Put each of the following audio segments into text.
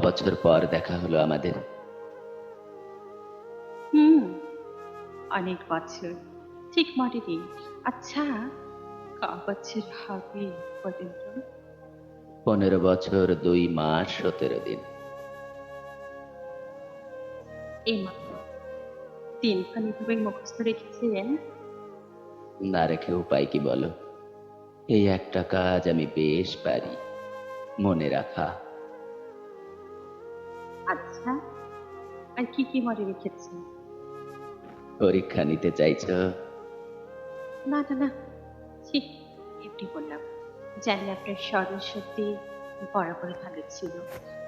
বছর পর দেখা হলো আমাদের। হুম, অনেক বছর। ঠিক মনে নেই। আচ্ছা, বছর হবে বলেন তো? 15 বছর 2 মাস 17 দিন। এইমাত্র দিনক্ষণ এভাবে মুখস্থ রেখেছিলেন? না রেখে উপায় কি বলো? এই একটা কাজ আমি বেশ পারি, মনে রাখা। আচ্ছা, আর কি কি মনে রেখেছেন? পরীক্ষা নিতে চাইছো? না না না, ঠিক এমনি বললাম। জানি আপনার স্মরণ শক্তি বরাবর ভালো ছিল।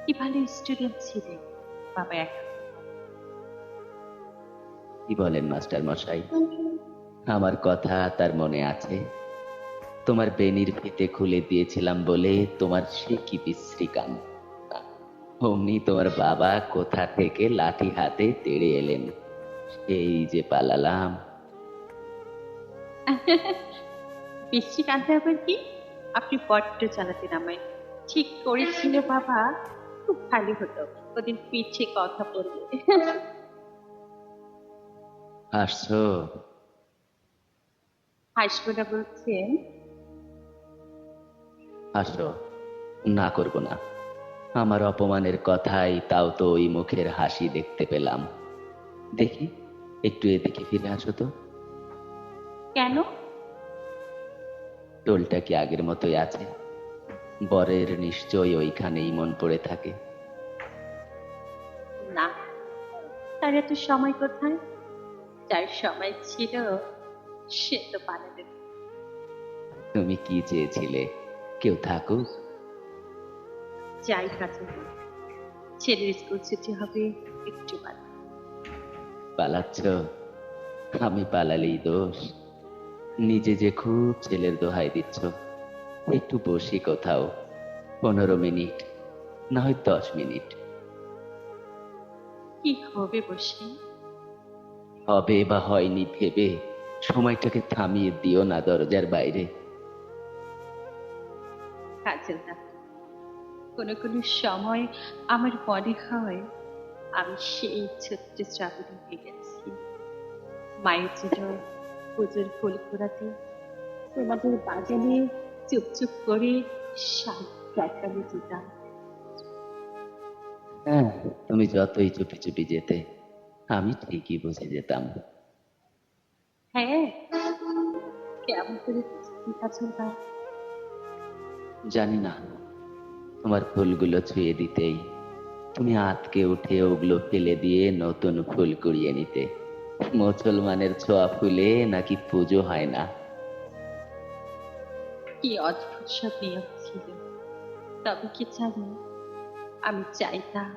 কি ভালো স্টুডেন্ট ছিলেন। বাবা এক কি বলেন মাস্টার মশাই? আমার কথা তার মনে আছে? তোমার বেনির ফিতে খুলে দিয়েছিলাম বলে তোমার সে কি বিশ্রী কাণ্ড! অমনি তোমার বাবা কোথা থেকে লাঠি হাতে তেড়ে এলেন, সেই যে পালালাম। বৃষ্টি কাঁদতে আবার কি? আপনি বড্ড চালাতেন আমায়। ঠিক করেছিল বাবা, খুব ভালো হতো ওদিন পিঠে কথা বললে। হাসছো? হাসবো না বলছেন? হাসো, না করবো না। আমার অপমানের কথাই তাও তো ওই মুখের হাসি দেখতে পেলাম। দেখি, একটু এদিকে ফিরে আসো তো। কেন? টোলটা কি আগের মতোই আছে? বরের নিশ্চয়ই ওইখানেই মন পড়ে থাকে। না, তার এত সময় কোথায়? যার সময় ছিল সে তো পালাবে। তুমি কি চেয়েছিলে? কেউ থাকুক? যাই কাছে হোক, ছেলের স্কুল ছুটি হবে একটু বাদ। পালাচ্ছ? আমি পালালেই দোষ? নিজে যে খুব ছেলের দোহাই দিচ্ছ। একটু বসি কোথাও, 15 মিনিট, না হয় 10 মিনিট। কি হবে বসে? হবে বা হয়নি ভেবে সময়টাকে থামিয়ে দিও না দরজার বাইরে। কাজল দা, কোনো কোনো সময় আমার মনে হয় আমি সেই ছোট্ট শ্রাবণী হয়ে গেছি। মায়ের জন্য পুজোর ফুল কুড়াতে তোমাদের বাগানে চুপ করে শাক দেখানো যেতাম। হ্যাঁ, তুমি যতই চুপি চুপি যেতে, আমি ঠিকই বুঝে যেতাম। হ্যাঁ, কেমন করে বুঝতে কাজল দা? জানি না, তোমার ফুলগুলো ছুঁয়ে দিতেই তুমি আঁতকে উঠে ওগুলো ফেলে দিয়ে নতুন ফুল কুড়িয়ে নিতে। মুসলমানের ছোঁয়া ফুলে নাকি পুজো হয় না। কি অদ্ভুত সব নিয়ম ছিল। তবে কি জানো, আমি চাইতাম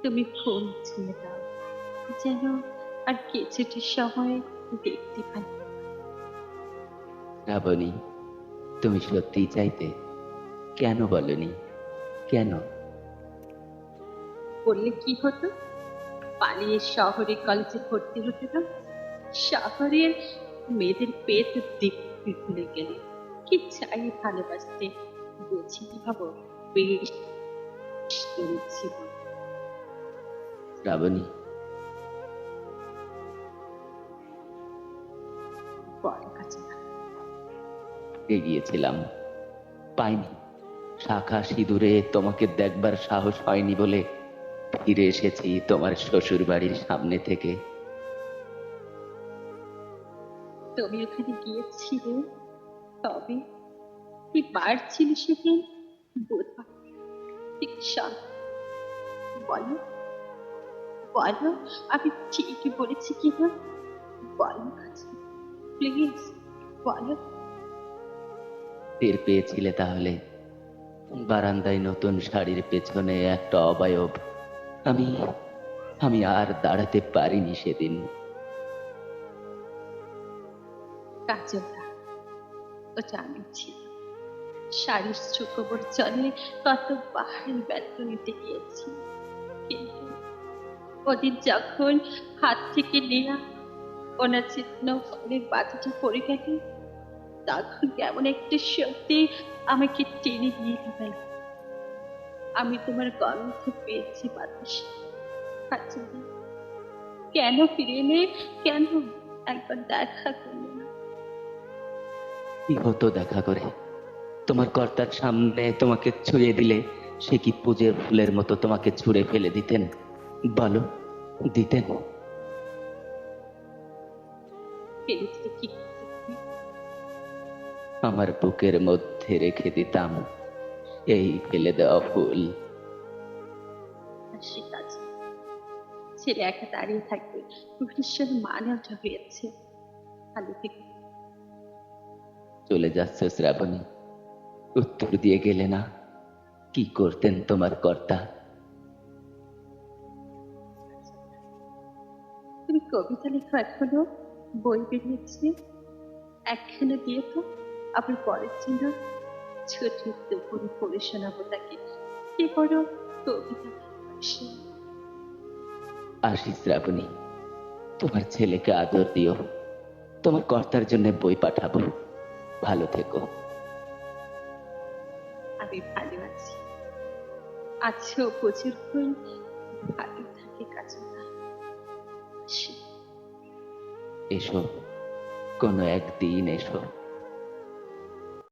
তুমি ফুল ছুঁয়ে দাও, যেন আর কিছুটা সময় দেখতে পাই। শ্রাবণী, তুমি সত্যিই চাইতে? কেন বলনি? কেন? বললে কি হতো? পালিয়ে শহরে কলেজে ভর্তি হতে না? শহরের মেয়েদের পেট দিব্যি খুলে গেলে কি চাই ভালোবাসতে, বুঝি ভাবো বেশ ছিল। শ্রাবণী, বড় কাছে না। এগিয়েছিলাম, পাইনি। শাখা সিঁদুরে তোমাকে দেখবার সাহস হয়নি বলে ফিরে এসেছি তোমার শ্বশুর বাড়ির সামনে থেকে। তুমি ওখানে গিয়েছিলে, তবে কি বার ছিল সেদিন? বুধবার, ঠিক বলো বলো, আমি ঠিকই বলেছি কিনা? বলো কাছে, প্লিজ বলো। টের পেয়েছিলে তাহলে? বারান্দায় নতুন শাড়ির পেছনে একটা অবয়ব। আমি আমি আর দাঁড়াতে পারিনি সেদিন। কাজলদা, ওটা আমি ছিল। শাড়ির সুখবর চলে কত বাহারি ব্যালকনিতে গিয়েছি, কিন্তু ওদিন যখন হাত থেকে নেয়া ওনার চিত্ন ফলের বাটিটা পড়ে গেল, তখন কেমন একটা শক্তি আমাকে টেনে নিয়ে গেল। আমি তোমার গন্ধ পেয়েছি বাতাসে। আচ্ছা, কেন ফিরে এলে? কেন একবার দেখা করলে না? কি হতো দেখা করে? তোমার কর্তার সামনে তোমাকে ছুঁয়ে দিলে সে কি পুজোর ফুলের মতো তোমাকে ছুঁড়ে ফেলে দিতেন? বলো, দিতেন? ফেলেছিলে কি করতে তুমি? আমার বুকের মধ্যে রেখে দিতাম এই ফেলে দেওয়া ফুল। হাসি কাছে ছেলে একা দাঁড়িয়ে থাকবে, ভীষণ মানাটা হয়েছে। খালি থেকে চলে যাচ্ছে শ্রাবণী, উত্তর দিয়ে গেলে না। কি করতেন তোমার কর্তা? তুমি কবিতা লেখো এখনো? বই বেরিয়েছে একখানা দিয়ে তো, আবার পরের জন্য ছোট করে পড়ে শোনাবো তাকে। কি বড় কবিতা ভালোবাসে। আসি শ্রাবণী, তোমার ছেলেকে আদর দিও। তোমার কর্তার জন্য বই পাঠাবো। ভালো থেকো। আমি ভালো আছি। আছো প্রচুর ফুল, ভালো থাকে কাছে না। এসো, কোনো একদিন এসো।